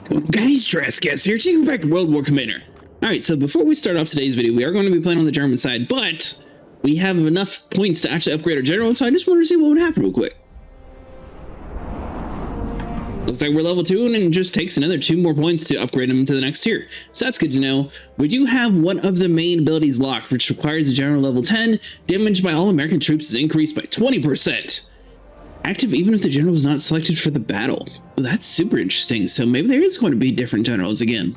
Guys, Jurassic here. Taking back to World War Commander. Alright, so before we start off today's video, we are going to be playing on the German side, but we have enough points to actually upgrade our general, so I just wanted to see what would happen real quick. Looks like we're level 2, and it just takes another 2 more points to upgrade them to the next tier. So that's good to know. We do have one of the main abilities locked, which requires a general level 10. Damage by all American troops is increased by 20%. Active even if the general was not selected for the battle. Well, that's super interesting. So maybe there is going to be different generals again.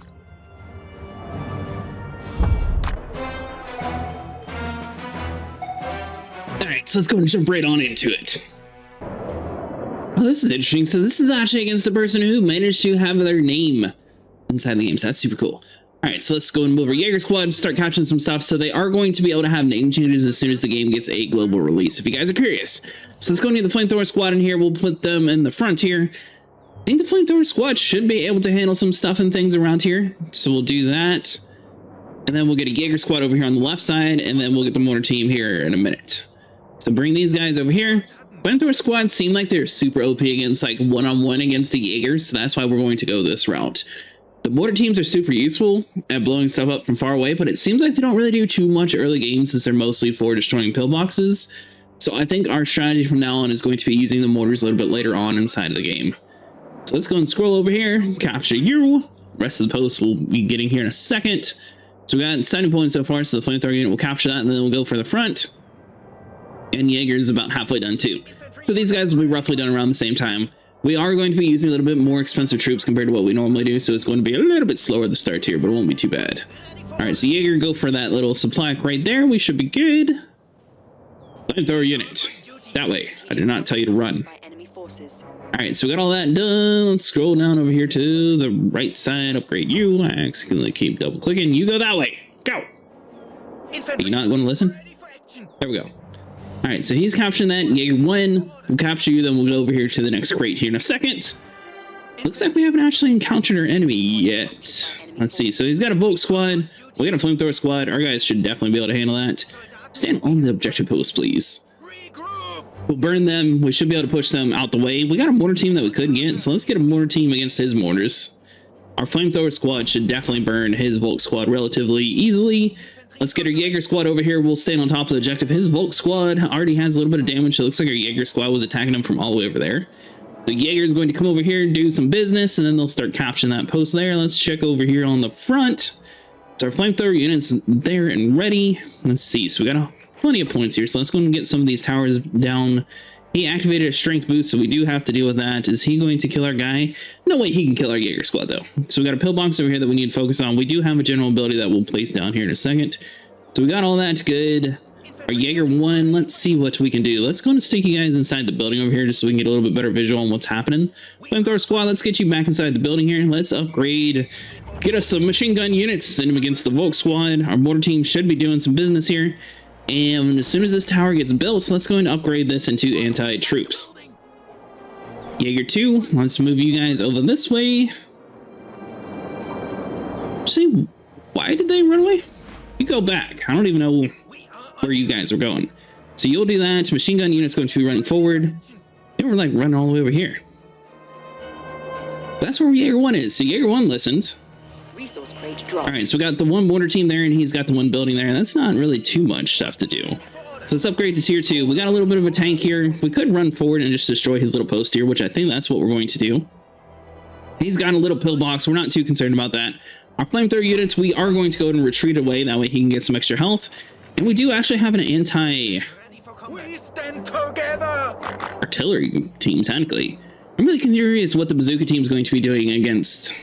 Alright, so let's go and jump right on into it. Oh, this is interesting. So this is actually against the person who managed to have their name inside the game. So that's super cool. All right, so let's go and move our Jaeger squad and start capturing some stuff. So they are going to be able to have name changes as soon as the game gets a global release, if you guys are curious. So let's go into the flamethrower squad in here. We'll put them in the front here. I think the flamethrower squad should be able to handle some stuff and things around here. So we'll do that. And then we'll get a Jaeger squad over here on the left side, and then we'll get the mortar team here in a minute. So bring these guys over here. Flamethrower squad seem like they're super OP against like one-on-one against the Jaegers, so that's why we're going to go this route. The mortar teams are super useful at blowing stuff up from far away, but it seems like they don't really do too much early game since they're mostly for destroying pillboxes. So I think our strategy from now on is going to be using the mortars a little bit later on inside of the game. So let's go and scroll over here, capture you. Rest of the post we'll be getting here in a second. So we got 70 points so far, so the flamethrower unit will capture that, and then we'll go for the front. And Jaeger is about halfway done too. So these guys will be roughly done around the same time. We are going to be using a little bit more expensive troops compared to what we normally do, so it's going to be a little bit slower at the start here, but it won't be too bad. Alright, so Jaeger, go for that little supply right there. We should be good. Flamethrower unit. That way. I did not tell you to run. Alright, so we got all that done. Let's scroll down over here to the right side. Upgrade you. I accidentally keep double clicking. You go that way. Go! Are you not going to listen? There we go. Alright, so he's capturing that. Jaeger 1. We'll capture you, then we'll go over here to the next crate here in a second. Looks like we haven't actually encountered our enemy yet. Let's see. So he's got a Volk squad. We got a flamethrower squad. Our guys should definitely be able to handle that. Stand on the objective post, please. We'll burn them. We should be able to push them out the way. We got a mortar team that we could get, so let's get a mortar team against his mortars. Our flamethrower squad should definitely burn his Volk squad relatively easily. Let's get our Jaeger squad over here. We'll stand on top of the objective. His Volk squad already has a little bit of damage. It looks like our Jaeger squad was attacking him from all the way over there. The Jaeger is going to come over here and do some business, and then they'll start capturing that post there. Let's check over here on the front. So our flamethrower units there and ready. Let's see. So we got plenty of points here. So let's go and get some of these towers down. He activated a strength boost, so we do have to deal with that. Is he going to kill our guy? No way he can kill our Jaeger squad, though. So we got a pillbox over here that we need to focus on. We do have a general ability that we'll place down here in a second. So we got all that good. Our Jaeger 1, let's see what we can do. Let's go and stick you guys inside the building over here just so we can get a little bit better visual on what's happening. Flamethrower squad, let's get you back inside the building here. Let's upgrade. Get us some machine gun units. Send them against the Volk squad. Our mortar team should be doing some business here. And as soon as this tower gets built, let's go and upgrade this into anti-troops. Jaeger 2, let's move you guys over this way. See, why did they run away? You go back. I don't even know where you guys are going. So you'll do that. Machine gun unit's going to be running forward. They were like running all the way over here. That's where Jaeger 1 is. So Jaeger 1 listens. Alright, so we got the one mortar team there, and he's got the one building there. That's not really too much stuff to do. So let's upgrade to tier 2. We got a little bit of a tank here. We could run forward and just destroy his little post here, which I think that's what we're going to do. He's got a little pillbox. We're not too concerned about that. Our flamethrower units, we are going to go ahead and retreat away. That way he can get some extra health. And we do actually have an anti-artillery team, technically. I'm really curious what the bazooka team is going to be doing against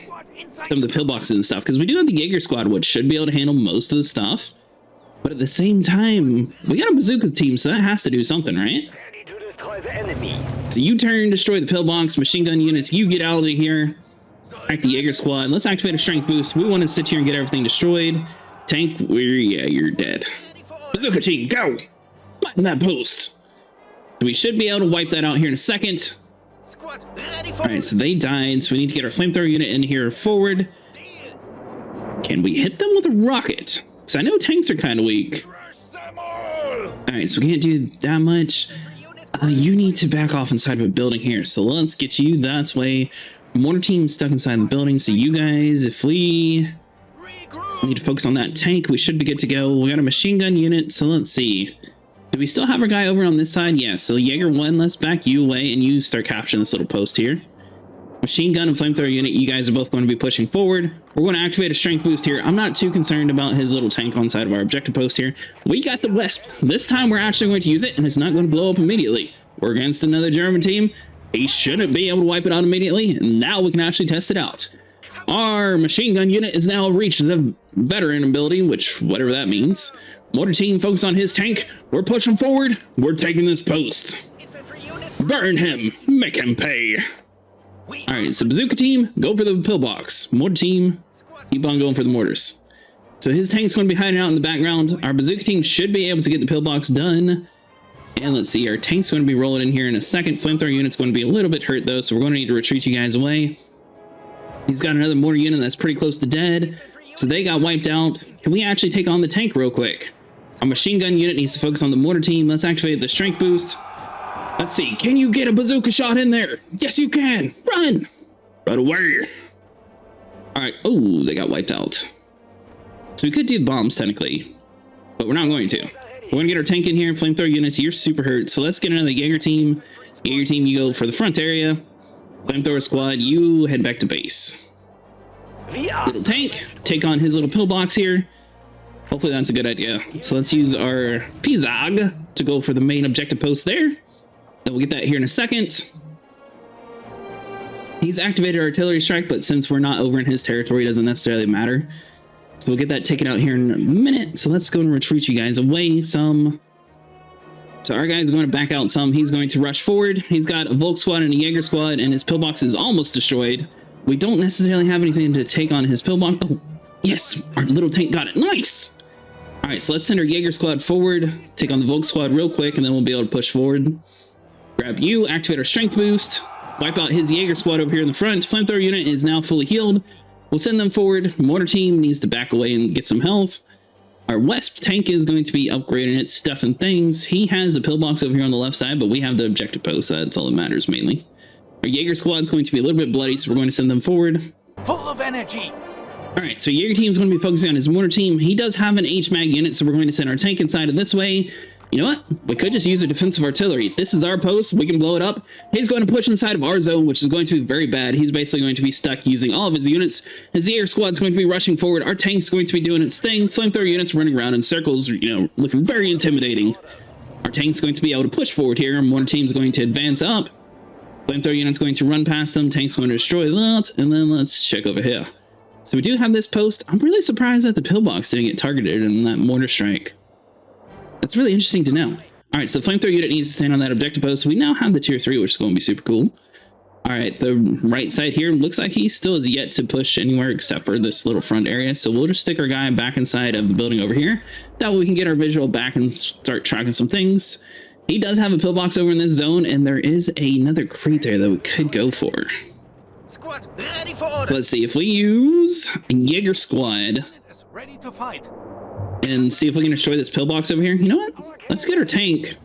some of the pillboxes and stuff, because we do have the Jaeger squad, which should be able to handle most of the stuff. But at the same time, we got a bazooka team, so that has to do something, right? So you turn, destroy the pillbox, machine gun units, you get out of here. Act the Jaeger squad. Let's activate a strength boost. We want to sit here and get everything destroyed. Tank, yeah, you're dead. Bazooka team, go! Button that post. We should be able to wipe that out here in a second. Alright, so they died, so we need to get our flamethrower unit in here forward. Can we hit them with a rocket? Because I know tanks are kind of weak. Alright, so we can't do that much. You need to back off inside of a building here, so let's get you that way. Mortar team stuck inside the building. So you guys, if we need to focus on that tank, we should be good to go. We got a machine gun unit. So let's see. Do we still have our guy over on this side? Yeah, so Jaeger 1, let's back you away and you start capturing this little post here. Machine gun and flamethrower unit, you guys are both going to be pushing forward. We're going to activate a strength boost here. I'm not too concerned about his little tank on side of our objective post here. We got the Wisp. This time we're actually going to use it and it's not going to blow up immediately. We're against another German team. He shouldn't be able to wipe it out immediately. And now we can actually test it out. Our machine gun unit is now reached the veteran ability, which whatever that means. Mortar team, focus on his tank. We're pushing forward. We're taking this post. Burn him. Make him pay. Alright, so bazooka team, go for the pillbox. Mortar team, keep on going for the mortars. So his tank's going to be hiding out in the background. Our bazooka team should be able to get the pillbox done. And let's see, our tank's going to be rolling in here in a second. Flamethrower unit's going to be a little bit hurt though, so we're going to need to retreat you guys away. He's got another mortar unit that's pretty close to dead. So they got wiped out. Can we actually take on the tank real quick? Our machine gun unit needs to focus on the mortar team. Let's activate the strength boost. Let's see. Can you get a bazooka shot in there? Yes, you can. Run. Run away. All right. Oh, they got wiped out. So we could do the bombs technically, but we're not going to. We're going to get our tank in here. Flamethrower units, you're super hurt. So let's get another Jaeger team. Jaeger team, you go for the front area. Flamethrower squad, you head back to base. Little tank, take on his little pillbox here. Hopefully that's a good idea. So let's use our Pshrk to go for the main objective post there. Then we'll get that here in a second. He's activated artillery strike, but since we're not over in his territory, it doesn't necessarily matter. So we'll get that taken out here in a minute. So let's go and retreat you guys away some. So our guy's going to back out some. He's going to rush forward. He's got a Volk squad and a Jaeger squad, and his pillbox is almost destroyed. We don't necessarily have anything to take on his pillbox. Oh, yes, our little tank got it. Nice. All right, so let's send our Jaeger squad forward, take on the Volk squad real quick, and then we'll be able to push forward. Grab you, activate our strength boost, wipe out his Jaeger squad over here in the front. Flamethrower unit is now fully healed. We'll send them forward. Mortar team needs to back away and get some health. Our Wisp tank is going to be upgrading its stuff and things. He has a pillbox over here on the left side, but we have the objective post. That's all that matters mainly. Our Jaeger squad is going to be a little bit bloody, so we're going to send them forward. Full of energy. All right, so Jaeger team is going to be focusing on his mortar team. He does have an HMAG unit, so we're going to send our tank inside of this way. You know what? We could just use our defensive artillery. This is our post. We can blow it up. He's going to push inside of our zone, which is going to be very bad. He's basically going to be stuck using all of his units. His Jaeger squad is going to be rushing forward. Our tank's going to be doing its thing. Flamethrower units running around in circles, you know, looking very intimidating. Our tank's going to be able to push forward here. Mortar team's going to advance up. Flamethrower unit's going to run past them. Tank's going to destroy that. And then let's check over here. So we do have this post. I'm really surprised that the pillbox didn't get targeted in that mortar strike. That's really interesting to know. All right, so flamethrower unit needs to stand on that objective post. We now have the tier 3, which is going to be super cool. All right, the right side here looks like he still is yet to push anywhere except for this little front area. So we'll just stick our guy back inside of the building over here. That way we can get our visual back and start tracking some things. He does have a pillbox over in this zone, and there is another crate there that we could go for. Squad, ready for order. Let's see if we use a Jaeger squad. Ready to fight. And see if we can destroy this pillbox over here. You know what? Let's get our tank.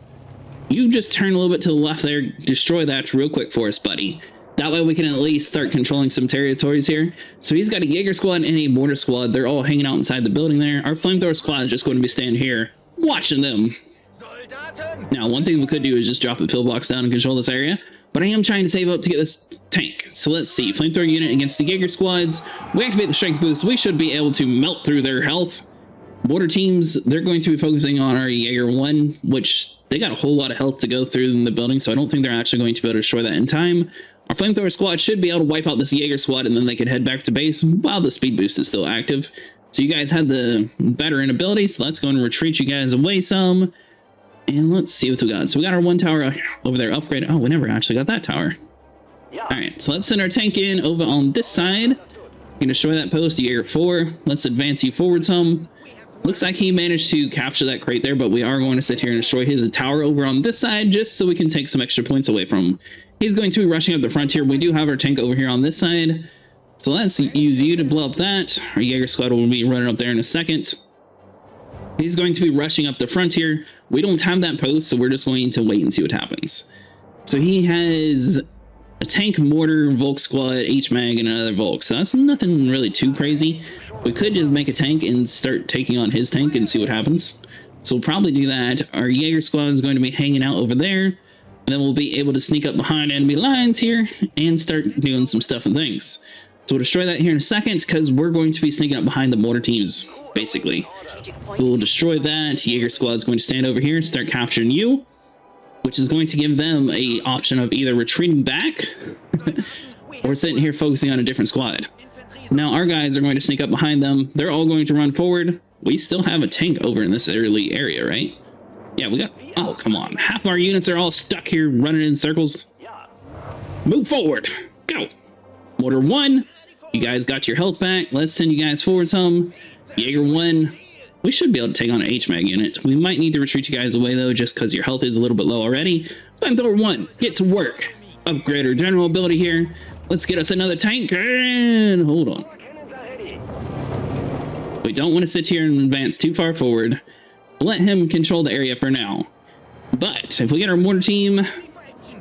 You just turn a little bit to the left there. Destroy that real quick for us, buddy. That way we can at least start controlling some territories here. So he's got a Jaeger squad and a mortar squad. They're all hanging out inside the building there. Our flamethrower squad is just going to be standing here watching them. Now, one thing we could do is just drop a pillbox down and control this area. But I am trying to save up to get this tank. So let's see. Flamethrower unit against the Jaeger squads. We activate the strength boost. We should be able to melt through their health. Mortar teams, they're going to be focusing on our Jaeger 1, which they got a whole lot of health to go through in the building, so I don't think they're actually going to be able to destroy that in time. Our flamethrower squad should be able to wipe out this Jaeger squad, and then they can head back to base while the speed boost is still active. So you guys have the veteran ability, so let's go and retreat you guys away some. And let's see what we got. So we got our one tower over there upgraded. Oh, we never actually got that tower. All right, so let's send our tank in over on this side. We can destroy that post, Jaeger 4. Let's advance you forward some. Looks like he managed to capture that crate there, but we are going to sit here and destroy his tower over on this side just so we can take some extra points away from him. He's going to be rushing up the frontier. We do have our tank over here on this side. So let's use you to blow up that. Our Jaeger squad will be running up there in a second. He's going to be rushing up the frontier. We don't have that post, so we're just going to wait and see what happens. So he has a tank, mortar, Volk squad, H-mag, and another Volk. So that's nothing really too crazy. We could just make a tank and start taking on his tank and see what happens. So we'll probably do that. Our Jaeger squad is going to be hanging out over there. And then we'll be able to sneak up behind enemy lines here and start doing some stuff and things. So we'll destroy that here in a second because we're going to be sneaking up behind the mortar teams, basically. We'll destroy that. Jaeger squad is going to stand over here and start capturing you, which is going to give them a option of either retreating back or sitting here focusing on a different squad. Now our guys are going to sneak up behind them. They're all going to run forward. We still have a tank over in this early area, right? Yeah, we got... Oh, come on. Half our units are all stuck here running in circles. Move forward. Go. Mortar 1. You guys got your health back. Let's send you guys forward some. Jaeger 1. We should be able to take on an H-mag unit. We might need to retreat you guys away, though, just because your health is a little bit low already. Flamethrower 1. Get to work. Upgrade our general ability here. Let's get us another tank. And hold on. We don't want to sit here and advance too far forward. Let him control the area for now. But if we get our mortar team,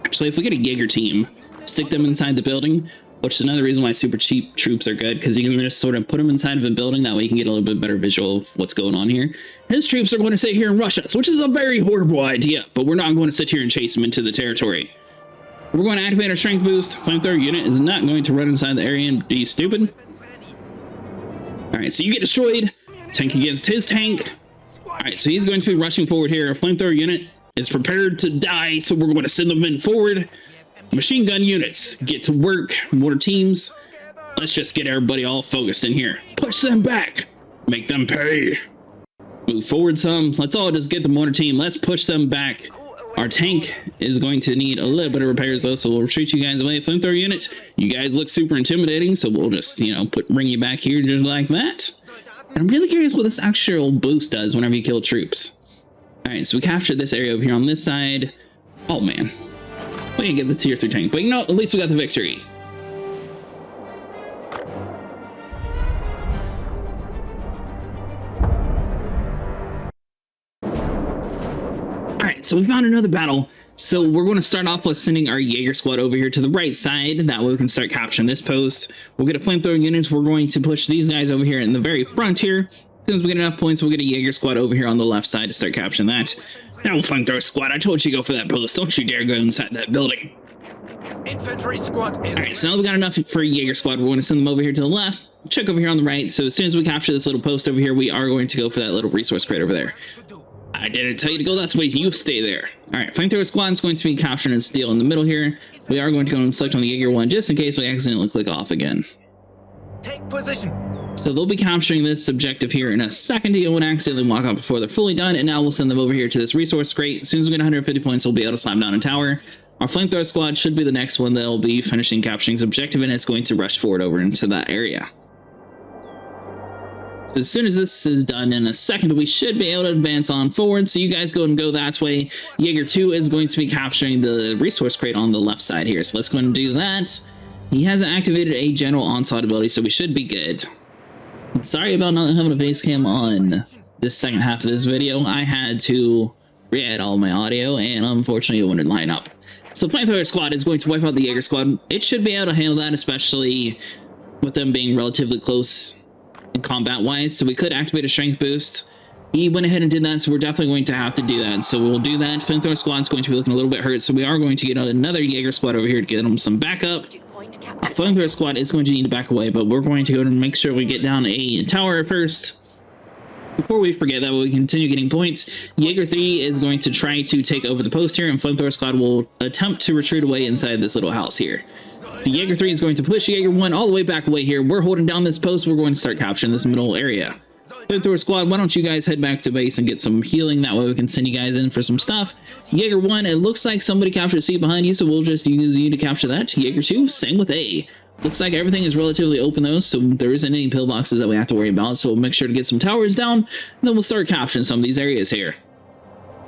actually if we get a Jaeger team, stick them inside the building, which is another reason why super cheap troops are good, because you can just sort of put them inside of a building. That way you can get a little bit better visual of what's going on here. His troops are going to sit here and rush us, which is a very horrible idea, but we're not going to sit here and chase them into the territory. We're going to activate our strength boost. Flamethrower unit is not going to run inside the area and be stupid. Alright, so you get destroyed. Tank against his tank. Alright, so he's going to be rushing forward here. Our flamethrower unit is prepared to die, so we're going to send them in forward. Machine gun units, get to work. Mortar teams, let's just get everybody all focused in here. Push them back. Make them pay. Move forward some. Let's all just get the mortar team. Let's push them back. Our tank is going to need a little bit of repairs, though, so we'll retreat you guys away. Flamethrower units, you guys look super intimidating, so we'll just, you know, bring you back here just like that. And I'm really curious what this actual boost does whenever you kill troops. Alright, so we captured this area over here on this side. Oh, man. We didn't get the tier 3 tank, but you know, at least we got the victory. Alright, so we found another battle. So we're going to start off with sending our Jaeger squad over here to the right side. That way we can start capturing this post. We'll get a flamethrower unit. We're going to push these guys over here in the very front here. As soon as we get enough points, we'll get a Jaeger squad over here on the left side to start capturing that. Now flamethrower squad, I told you to go for that post. Don't you dare go inside that building. Infantry squad is... Alright, so now we got enough for a Jaeger squad. We're going to send them over here to the left. Check over here on the right. So as soon as we capture this little post over here, we are going to go for that little resource crate over there. I didn't tell you to go that way. You stay there. Alright, flamethrower squad is going to be capturing and steel in the middle here. We are going to go and select on the Jaeger one just in case we accidentally click off again. Take position. So they'll be capturing this objective here in a second. You won't accidentally walk out before they're fully done. And now we'll send them over here to this resource crate. As soon as we get 150 points, we'll be able to slam down a tower. Our flamethrower squad should be the next one that'll be finishing capturing this objective, and it's going to rush forward over into that area. So as soon as this is done in a second, we should be able to advance on forward. So you guys go and go that way. Jaeger 2 is going to be capturing the resource crate on the left side here. So let's go and do that. He hasn't activated a general onslaught ability, so we should be good. Sorry about not having a face cam on this second half of this video. I had to re-add all my audio, and unfortunately it wouldn't line up. So the flamethrower squad is going to wipe out the Jaeger squad. It should be able to handle that, especially with them being relatively close in combat-wise. So we could activate a strength boost. He went ahead and did that, so we're definitely going to have to do that. So we'll do that. Flamethrower squad is going to be looking a little bit hurt, so we are going to get another Jaeger squad over here to get them some backup. Our flamethrower squad is going to need to back away, but we're going to go and make sure we get down a tower first. Before we forget, that way we continue getting points. Jaeger 3 is going to try to take over the post here, and flamethrower squad will attempt to retreat away inside this little house here. So Jaeger 3 is going to push Jaeger 1 all the way back away here. We're holding down this post. We're going to start capturing this middle area. Flamethrower squad, why don't you guys head back to base and get some healing? That way we can send you guys in for some stuff. Jaeger 1, it looks like somebody captured a seat behind you, so we'll just use you to capture that. Jaeger 2, same with A. Looks like everything is relatively open though, so there isn't any pillboxes that we have to worry about, so we'll make sure to get some towers down, and then we'll start capturing some of these areas here.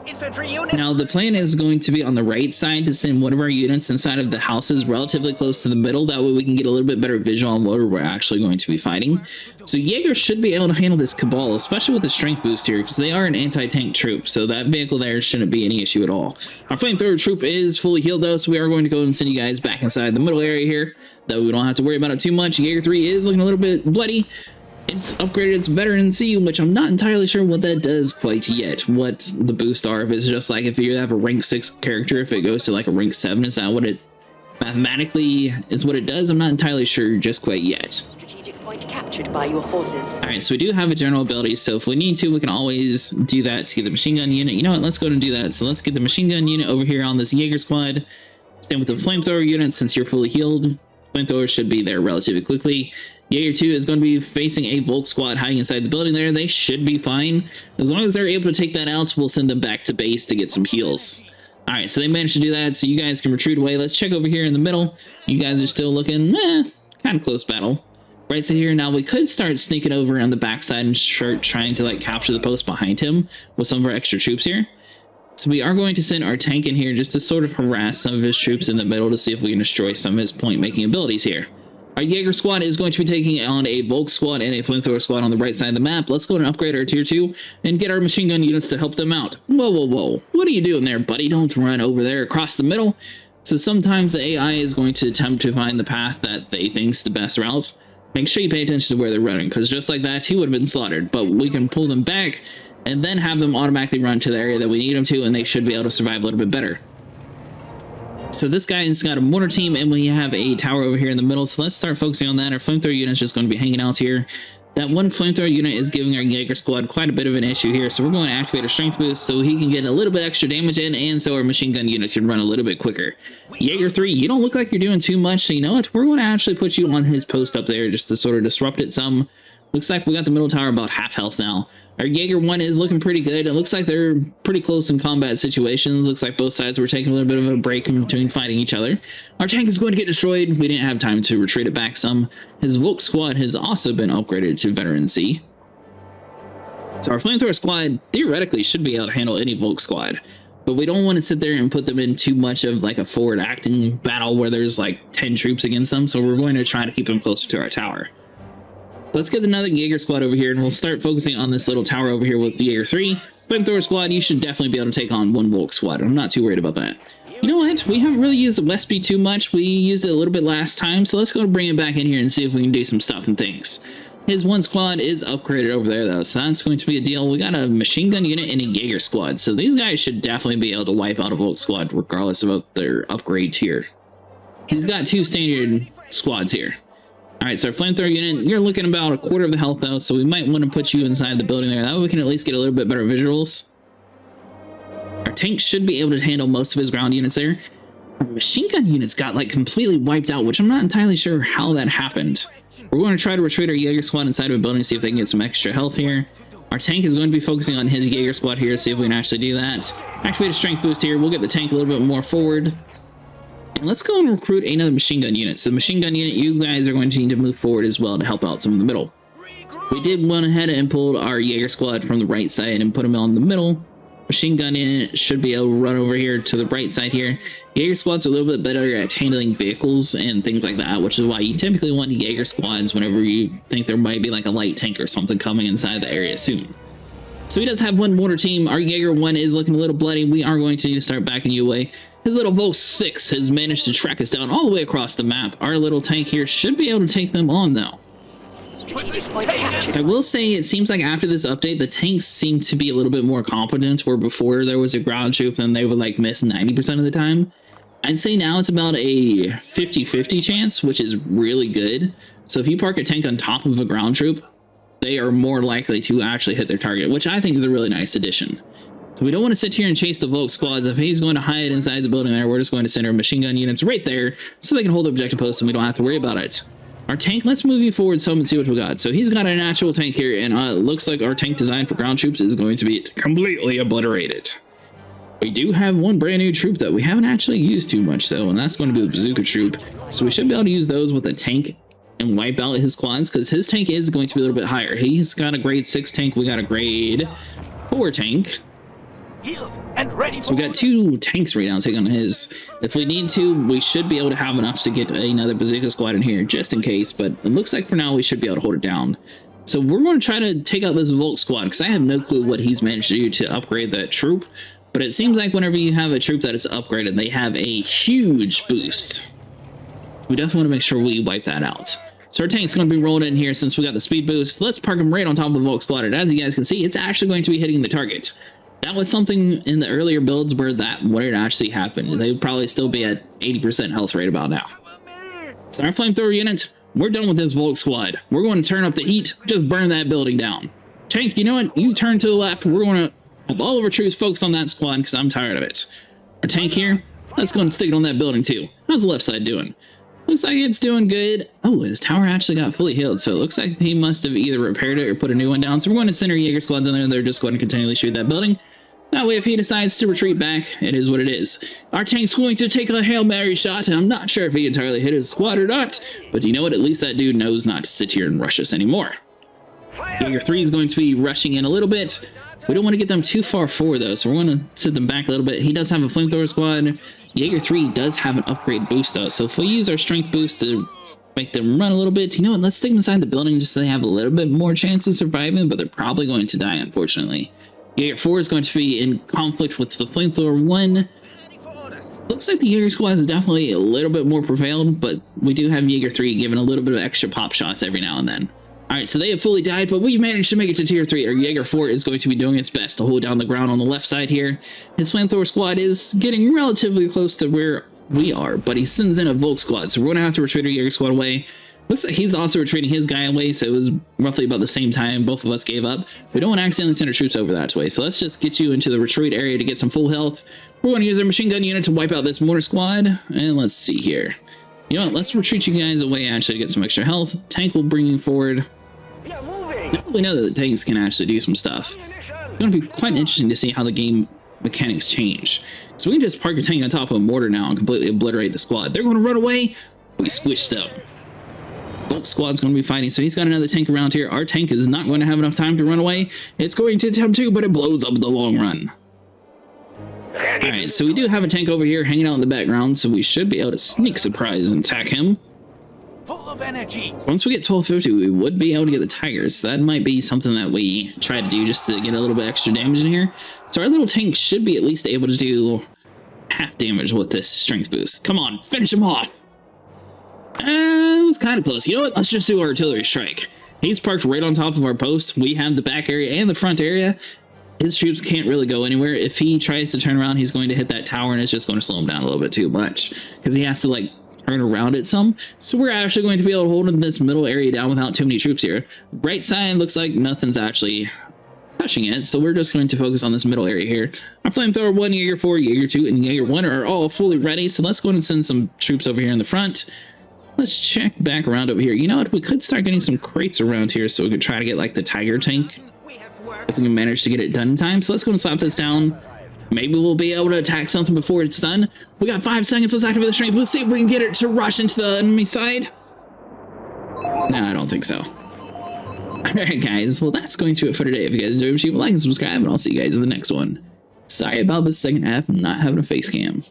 Infantry unit. Now, the plan is going to be on the right side to send one of our units inside of the houses relatively close to the middle. That way we can get a little bit better visual on where we're actually going to be fighting. So Jaeger should be able to handle this Cabal, especially with the strength boost here, because they are an anti-tank troop. So that vehicle there shouldn't be any issue at all. Our flamethrower troop is fully healed though, so we are going to go and send you guys back inside the middle area here. That way we don't have to worry about it too much. Jaeger 3 is looking a little bit bloody. It's upgraded its veteran C, which I'm not entirely sure what that does quite yet, what the boosts are. If it's just like if you have a rank 6 character, if it goes to like a rank 7, is that what it mathematically is what it does? I'm not entirely sure just quite yet. Strategic point captured by your forces. Alright, so we do have a general ability, so if we need to, we can always do that to get the machine gun unit. You know what, let's go and do that. So let's get the machine gun unit over here on this Jaeger squad. Same with the flamethrower unit, since you're fully healed. Flamethrower should be there relatively quickly. Jaeger 2 is going to be facing a Volk squad hiding inside the building there. They should be fine. As long as they're able to take that out, we'll send them back to base to get some heals. Alright, so they managed to do that, so you guys can retreat away. Let's check over here in the middle. You guys are still looking, kind of close battle. Right so here, now we could start sneaking over on the backside and start trying to like capture the post behind him with some of our extra troops here. So we are going to send our tank in here just to sort of harass some of his troops in the middle to see if we can destroy some of his point-making abilities here. Our Jaeger squad is going to be taking on a Volk squad and a flamethrower squad on the right side of the map. Let's go and upgrade our tier 2 and get our machine gun units to help them out. Whoa, whoa, whoa. What are you doing there, buddy? Don't run over there across the middle. So sometimes the AI is going to attempt to find the path that they think's the best route. Make sure you pay attention to where they're running, because just like that, he would have been slaughtered. But we can pull them back and then have them automatically run to the area that we need them to, and they should be able to survive a little bit better. So this guy's got a mortar team, and we have a tower over here in the middle, so let's start focusing on that. Our flamethrower unit is just going to be hanging out here. That one flamethrower unit is giving our Jaeger squad quite a bit of an issue here, so we're going to activate our strength boost so he can get a little bit extra damage in, and so our machine gun units can run a little bit quicker. Jaeger 3, you don't look like you're doing too much, so you know what? We're going to actually put you on his post up there just to sort of disrupt it some. Looks like we got the middle tower about half health now. Our Jaeger 1 is looking pretty good. It looks like they're pretty close in combat situations. Looks like both sides were taking a little bit of a break in between fighting each other. Our tank is going to get destroyed. We didn't have time to retreat it back some. His Volk squad has also been upgraded to Veteran C. So our flamethrower squad theoretically should be able to handle any Volk squad. But we don't want to sit there and put them in too much of like a forward acting battle where there's like 10 troops against them. So we're going to try to keep them closer to our tower. Let's get another Jaeger squad over here, and we'll start focusing on this little tower over here with the Jaeger 3. Flamethrower squad, you should definitely be able to take on one Volk squad. I'm not too worried about that. You know what? We haven't really used the Westby too much. We used it a little bit last time, so let's go bring it back in here and see if we can do some stuff and things. His one squad is upgraded over there, though, so that's going to be a deal. We got a machine gun unit and a Jaeger squad, so these guys should definitely be able to wipe out a Volk squad regardless of their upgrade tier. He's got two standard squads here. Alright, so our flamethrower unit, you're looking about a quarter of the health though, so we might want to put you inside the building there. That way we can at least get a little bit better visuals. Our tank should be able to handle most of his ground units there. Our machine gun units got like completely wiped out, which I'm not entirely sure how that happened. We're going to try to retreat our Jaeger squad inside of a building, see if they can get some extra health here. Our tank is going to be focusing on his Jaeger squad here, see if we can actually do that. Activate a strength boost here, we'll get the tank a little bit more forward. And let's go and recruit another machine gun unit. So the machine gun unit, you guys are going to need to move forward as well to help out some in the middle. We did went ahead and pulled our Jaeger squad from the right side and put them on the middle. Machine gun unit should be able to run over here to the right side here. Jaeger squads are a little bit better at handling vehicles and things like that, which is why you typically want Jaeger squads whenever you think there might be like a light tank or something coming inside the area soon. So he does have one mortar team. Our Jaeger 1 is looking a little bloody. We are going to need to start backing you away. His little Volk 6 has managed to track us down all the way across the map. Our little tank here should be able to take them on, though. I will say it seems like after this update, the tanks seem to be a little bit more competent, where before there was a ground troop and they would like miss 90% of the time. I'd say now it's about a 50-50 chance, which is really good. So if you park a tank on top of a ground troop, they are more likely to actually hit their target, which I think is a really nice addition. So we don't want to sit here and chase the Volk squads. If he's going to hide inside the building there, we're just going to send our machine gun units right there so they can hold the objective post and we don't have to worry about it. Our tank, let's move you forward some and see what we got. So he's got an actual tank here, and it looks like our tank designed for ground troops is going to be completely obliterated. We do have one brand new troop that we haven't actually used too much though, and that's going to be the bazooka troop. So we should be able to use those with a tank and wipe out his squads, because his tank is going to be a little bit higher. He's got a grade 6 tank, we got a grade 4 tank. Healed and ready So we got 2 tanks right now taking on his. If we need to, we should be able to have enough to get another bazooka squad in here, just in case. But it looks like for now we should be able to hold it down. So we're going to try to take out this Volk squad, because I have no clue what he's managed to do to upgrade that troop. But it seems like whenever you have a troop that is upgraded, they have a huge boost. We definitely want to make sure we wipe that out. So our tank's going to be rolled in here since we got the speed boost. Let's park him right on top of the Volk squad. And as you guys can see, it's actually going to be hitting the target. That was something in the earlier builds where that wouldn't actually happen. They would probably still be at 80% health rate about now. So our flamethrower unit, we're done with this Volk squad. We're going to turn up the heat, just burn that building down. Tank, you know what? You turn to the left. We're going to have all of our troops focus on that squad because I'm tired of it. Our tank here, let's go and stick it on that building too. How's the left side doing? Looks like it's doing good. Oh, his tower actually got fully healed, so it looks like he must have either repaired it or put a new one down. So we're going to send our Jaeger squads in there. They're just going to continually shoot that building. That way, if he decides to retreat back, it is what it is. Our tank's going to take a Hail Mary shot, and I'm not sure if he entirely hit his squad or not, but you know what? At least that dude knows not to sit here and rush us anymore. Jaeger 3 is going to be rushing in a little bit. We don't want to get them too far forward, though, so we're going to sit them back a little bit. He does have a flamethrower squad. Jaeger 3 does have an upgrade boost, though, so if we use our strength boost to make them run a little bit, you know what? Let's stick them inside the building just so they have a little bit more chance of surviving, but they're probably going to die, unfortunately. Jaeger 4 is going to be in conflict with the flamethrower 1. Looks like the Jaeger squad is definitely a little bit more prevailed, but we do have Jaeger 3 giving a little bit of extra pop shots every now and then. Alright, so they have fully died, but we managed to make it to tier 3. Our Jaeger 4 is going to be doing its best to hold down the ground on the left side here. His flamethrower squad is getting relatively close to where we are, but he sends in a Volk squad, so we're going to have to retreat our Jaeger squad away. Looks like he's also retreating his guy away, so it was roughly about the same time both of us gave up. We don't want to accidentally send our troops over that way, so let's just get you into the retreat area to get some full health. We're going to use our machine gun unit to wipe out this mortar squad, and let's see here. You know what, let's retreat you guys away actually to get some extra health. Tank will bring you forward. Now we know that the tanks can actually do some stuff. It's going to be quite interesting to see how the game mechanics change. So we can just park a tank on top of a mortar now and completely obliterate the squad. They're going to run away. We squished them. Volk squad's going to be fighting, so he's got another tank around here. Our tank is not going to have enough time to run away. It's going to attempt to, but it blows up in the long run. Alright, so we do have a tank over here hanging out in the background, so we should be able to sneak surprise and attack him. Full of energy. So once we get 1250, we would be able to get the tigers. So that might be something that we try to do just to get a little bit extra damage in here. So our little tank should be at least able to do half damage with this strength boost. Come on, finish him off. It was kind of close. You know what? Let's just do artillery strike. He's parked right on top of our post. We have the back area and the front area. His troops can't really go anywhere. If he tries to turn around, he's going to hit that tower, and it's just going to slow him down a little bit too much because he has to like turn around it some. So we're actually going to be able to hold this middle area down without too many troops here. Right side looks like nothing's actually touching it, so we're just going to focus on this middle area here. Our flamethrower 1, Jaeger 4, Jaeger 2, and Jaeger 1 are all fully ready, so let's go and send some troops over here in the front. Let's check back around over here. You know what? We could start getting some crates around here so we could try to get like the tiger tank if we can manage to get it done in time. So let's go and slap this down. Maybe we'll be able to attack something before it's done. We got 5 seconds. Let's activate the strength. Let's see if we can get it to rush into the enemy side. No, I don't think so. Alright guys, well that's going to do it for today. If you guys enjoyed, like and subscribe, and I'll see you guys in the next one. Sorry about the second half, I'm not having a face cam.